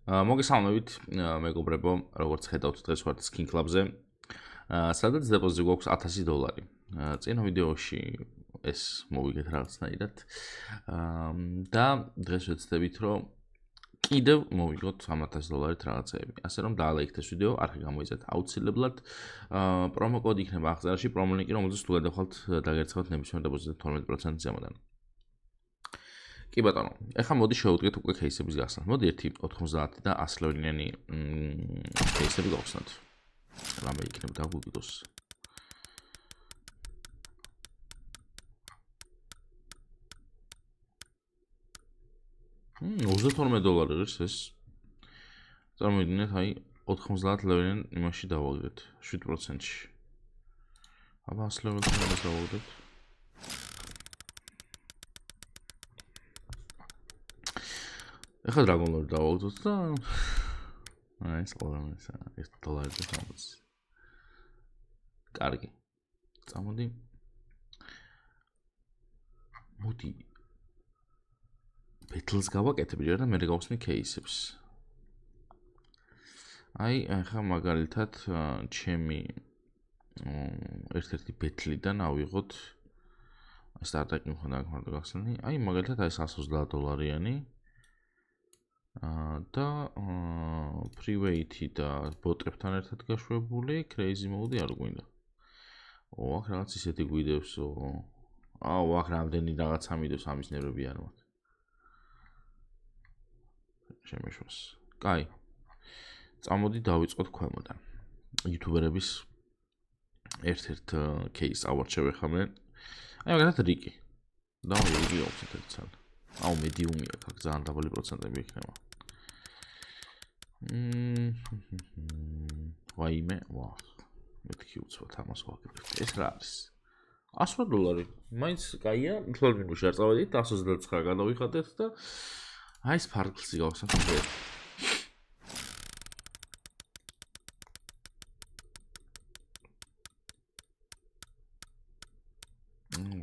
მოგესალმებით, მეგობრებო, როგორც ხედავთ დღეს ვართ Skin Club-ზე, სადაც დეპოზიტი გვაქვს $1000. წინა ვიდეოში ეს მოვიგეთ რაღაცნაირად. და დღეს ვეცდებით, რომ კიდევ მოვიგოთ $1000 რაღაცეები. ასე რომ დაალაიქეთ ეს ვიდეო, არხი გამოიძეთ აუცილებლად. პრომო კოდი იქნება აღწერაში, პრომო ლინკი, რომელზეც თუ გადახვალთ დაგერცხავთ ნებისმიერ დეპოზიტზე 12% ზემოდან. კი ბატონო, ეხლა მოდი შევუდგეთ უკვე кейსების გახსნათ. მოდი 1.90 და 100 ლევიანი кейსები გავხსნათ. რამე იქნება დაგვიგდოს. $32 ღირს ეს. წარმოიდგინეთ, აი 90 ლევიანი იმაში დავაგდეთ 7%-ში. აბა 100 ლევიანი დავაგდეთ. ეხლა Dragon Lord დავაგდოთ და აი ეს ყველამეს $1.60. კარგი. წამოდი. მოდი ბეთლს გავაკეთებ ჯერ და მე გავხსნი кейსებს. აი ახლა მაგალითად ჩემი ერთ-ერთი ბეთლიდან ავიღოთ სტარტაპი მქონდა აქ გახსნი. აი მაგალითად აი $130-იანი და freeway-ი და ბოტებთან ერთად გაშვებული crazy mode არ გვინდა. აქ რაღაც ისეთი გვიდევსო. აქ რამდენი რაღაცა მიდევს ამის ნერვები არ მაქვს. შემეშვას. კაი. წამოდი დავიწყოთ ქვემოდან. იუთუბერების ერთ-ერთ кейს ავარჩევ ახლა მე. აი მაგალითად რიკი. და რიკი option ერთად. აუ მედიუმი აქვს, აქ ძალიან დაბალი პროცენტები იქნება. ვაიმე, ვა. მეთქი უცბად ამას ვაკეთებ. ეს რა არის? $100. მაინც კაია, თვალ მინუსში არ წავედით, 129 გადავიხადეთ და აი ეს ფარგლსი გავხსნათ მე.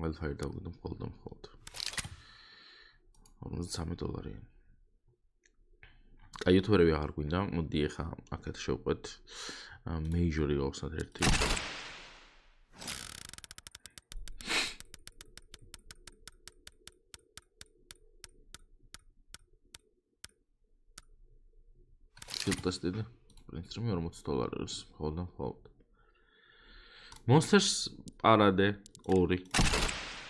Wildfire დავგდო მხოლოდ. $53. აი იუთუბერები აღარ გვინდა, მოდი ახლა აქეთ შევყვეთ major-ი გავხსნათ ერთი. ტესტები, პრინციპი $40-ს, მხოლოდ. Monsters Parade 2.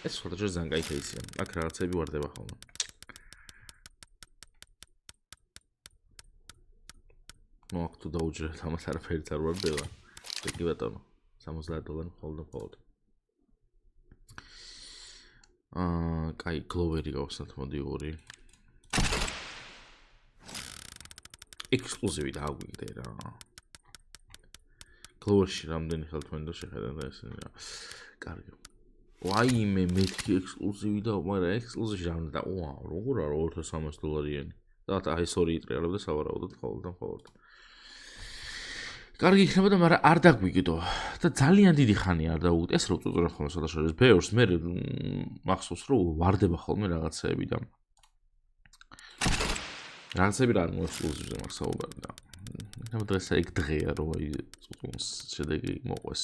ეს სხვადასხვა ძალიან კაი кейსია. აქ რაღაცები ვარდება ხოლმე. აქ თუ დაუჯერეთ ამას არაფერიც არ ვარდება. კი ბატონო, $60 მხოლოდ. კაი, Glover-ი გავხსნათ მოდი 2. ექსკლუზივი დააგვიგდე რა. Glover-ში რამდენი ხალხ თქვენდა შეხედა და ესე რა. კარგი. ვაიმე მეთქი ექსკლუზივი და მაგრამ ექსკლუზივი რამდენი და როგორ არა $200-300-იანი. და აი ეს ორი იტრიალებ და სავარაუდოდ მხოლოდ. კარგი იქნება და მაგრამ არ დაგვიგდო და ძალიან დიდი ხანი არ დაუგდე. ეს რო წუწურე ხოლმე სადაშორეს ბევრს მე მახსოვს რომ ვარდება ხოლმე რაღაცეები და რაღაცები რა მოექსკლუზივზე მაქვს საუბარი და იქნება დღეს ეგ დღეა რომ აი წუწუნს შედეგი მოყვეს.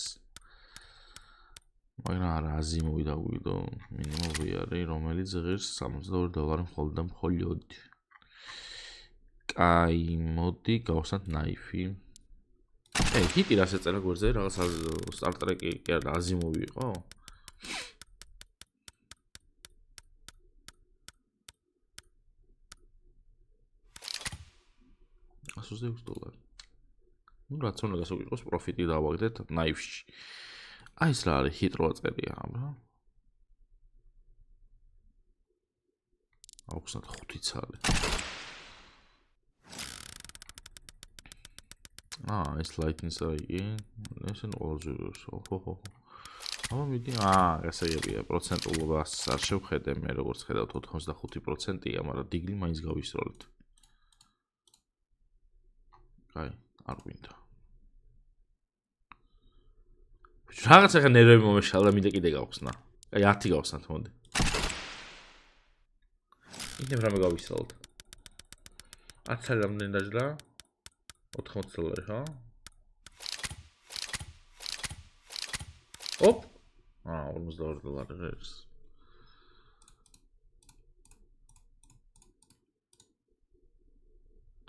მაგრამ არა აზიმოვი დაგვიგდო მინიმუმ ვიარი რომელიც ღირს $62 მხოლოდ. კაი, მოდი გავხსნათ ნაიფი. ჰიტი რას ეწერა გვერდზე რაღაც სტარტრეკი კი არა აზიმოვი იყო? $126. ნუ რაც უნდა გასაგვიყოს პროფიტი დავაგდეთ ნაიფში. აი ეს რა არის ჰიტ რო აწერია აბა. აუხსნათ 5 ცალი. ეს ლაითინგს აიგე. ესენ ყველზეებს. ოჰო. აბა მიდი. გასაგებია პროცენტულობას არ შევხედე მე როგორც ხედავთ 85%-ია, მაგრამ დიგლი მაინც გავისროლეთ. კაი, არ გვინდა. რაღაც ახლა ნერვები მომეშალა, მინდა კიდე გავხსნა. კაი 10 გავხსნათ მოდი. იქნებ რამე გავისროლოთ. 10 რამდენი დაჯდა? 80 დოლარი, ხო? ოპ! 42 დოლარი ღირს.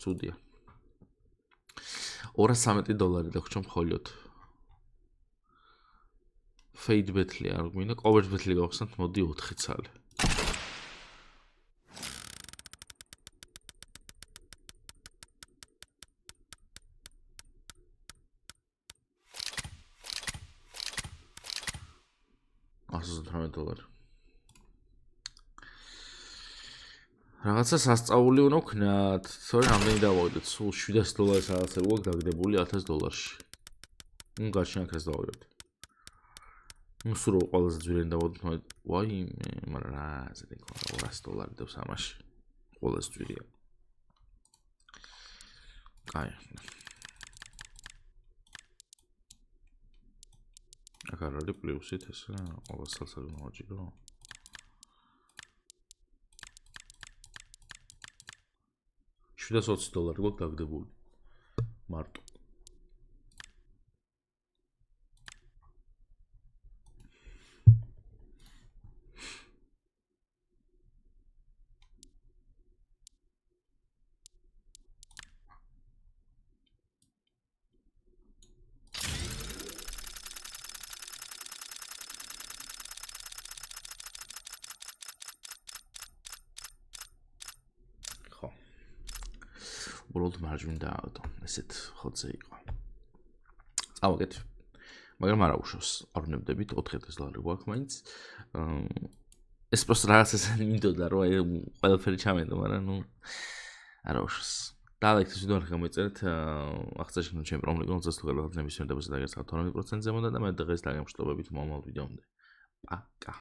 ცუდია. 213 დოლარი დაგვრჩა მხოლოდ. Fade betli არ გვინდა, cover betli გავხსნათ, მოდი 4 ცალი. $118. რაღაცა სასწაული უნდა ვქნათ, თორე რამდენი დავავიდეთ, სულ $700 რაღაცა როგორ გაგდებული $1000-ში. ნუ გაჩვენაქეს დავავიდეთ. ნუ სულ ყველაზე ძვირიანი დავავიდეთ, ვაიმე, მაგრამ რა ზედა იქნება $200 დევს ამაში. ყველაზე ძვირია. აი. აქ არ არის პლუსით ეს რა, ყოველ წელს არ მოვაჭირო. $720 გვაქვს გაგდებული. მარტო. უბრალოდ მარჯვნივ დაავადო. ესეთ ხოთზე იყო. წავაგეთ. მაგრამ არა უშავს. არ ვნებდებით $4000 გვაქვს მაინც. ეს პროსტ რაღაც ესე მინდოდა რომ აი ყველაფერი ჩამენდო, მაგრამ ნუ არა უშავს. დალექციის ვიდეო არ გამოიწერეთ. აღწერაში ნუ ჩემი პრომლები 20 თუ რაღაც ნებისმიერ დებაზე დაგეცავთ 12% ზემოდან და მე დღეს დაგემშვიდობებით მომავალ ვიდეომდე. პაკა.